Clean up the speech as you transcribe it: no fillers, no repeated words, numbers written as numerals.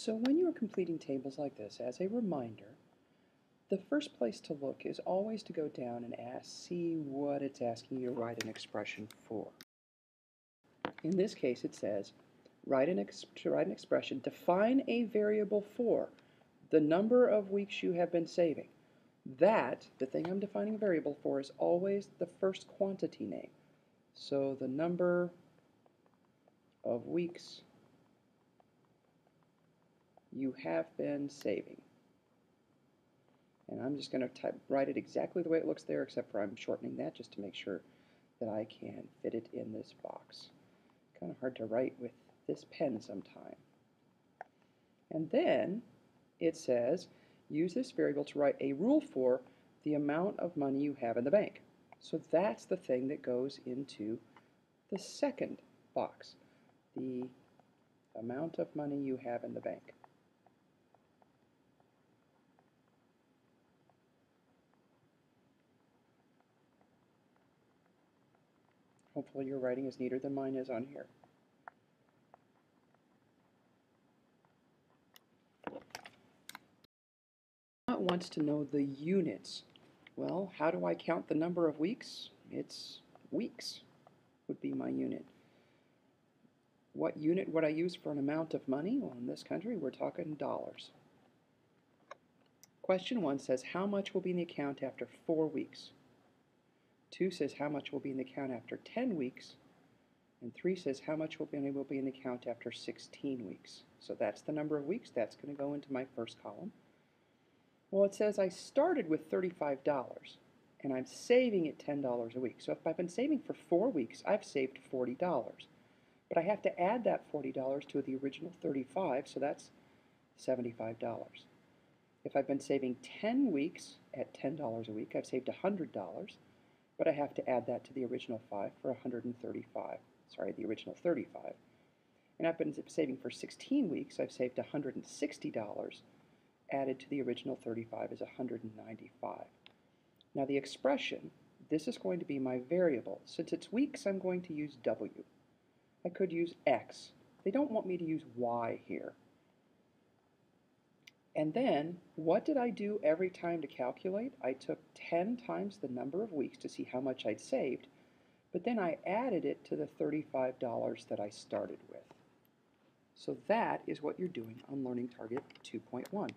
So when you're completing tables like this, as a reminder, the first place to look is always to go down and see what it's asking you to write an expression for. In this case, it says, write an expression, define a variable for the number of weeks you have been saving. That, the thing I'm defining a variable for, is always the first quantity name. So the number of weeks you have been saving. And I'm just going to write it exactly the way it looks there, except for I'm shortening that just to make sure that I can fit it in this box. Kind of hard to write with this pen sometime. And then it says, use this variable to write a rule for the amount of money you have in the bank. So that's the thing that goes into the second box, the amount of money you have in the bank. Hopefully your writing is neater than mine is on here. It wants to know the units. Well, how do I count the number of weeks? It's weeks would be my unit. What unit would I use for an amount of money? Well, in this country, we're talking dollars. Question 1 says, how much will be in the account after 4 weeks? 2 says, how much will be in the account after 10 weeks? And 3 says, how much will be in the account after 16 weeks? So that's the number of weeks. That's going to go into my first column. Well, it says I started with $35, and I'm saving at $10 a week. So if I've been saving for 4 weeks, I've saved $40. But I have to add that $40 to the original $35, so that's $75. If I've been saving 10 weeks at $10 a week, I've saved $100, but I have to add that to the original 5 for the original 35. And I've been saving for 16 weeks, I've saved $160, added to the original 35 is $195. Now the expression, this is going to be my variable. Since it's weeks, I'm going to use W. I could use X. They don't want me to use Y here. And then, what did I do every time to calculate? I took 10 times the number of weeks to see how much I'd saved, but then I added it to the $35 that I started with. So that is what you're doing on Learning Target 2.1.